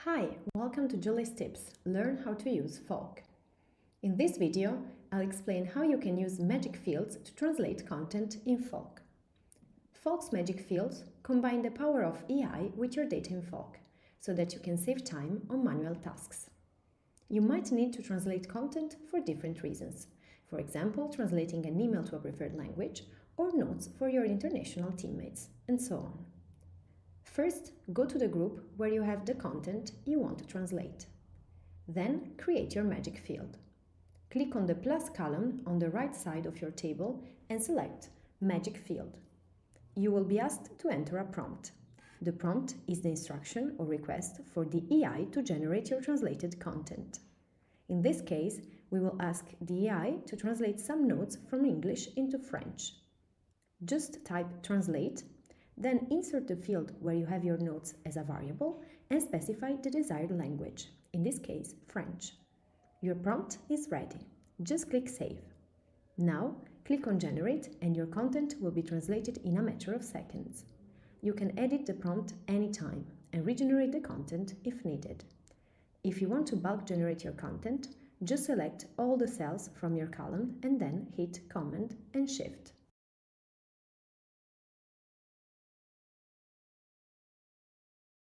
Hi, welcome to Julie's Tips. Learn how to use Folk. In this video, I'll explain how you can use magic fields to translate content in Folk. Folk's magic fields combine the power of AI with your data in Folk, so that you can save time on manual tasks. You might need to translate content for different reasons. For example, translating an email to a preferred language, or notes for your international teammates, and so on. First, go to the group where you have the content you want to translate. Then, create your magic field. Click on the plus column on the right side of your table and select Magic Field. You will be asked to enter a prompt. The prompt is the instruction or request for the AI to generate your translated content. In this case, we will ask the AI to translate some notes from English into French. Just type Translate, then insert the field where you have your notes as a variable and specify the desired language, in this case French. Your prompt is ready. Just click Save. Now, click on Generate and your content will be translated in a matter of seconds. You can edit the prompt anytime and regenerate the content if needed. If you want to bulk generate your content, just select all the cells from your column and then hit Command and Shift.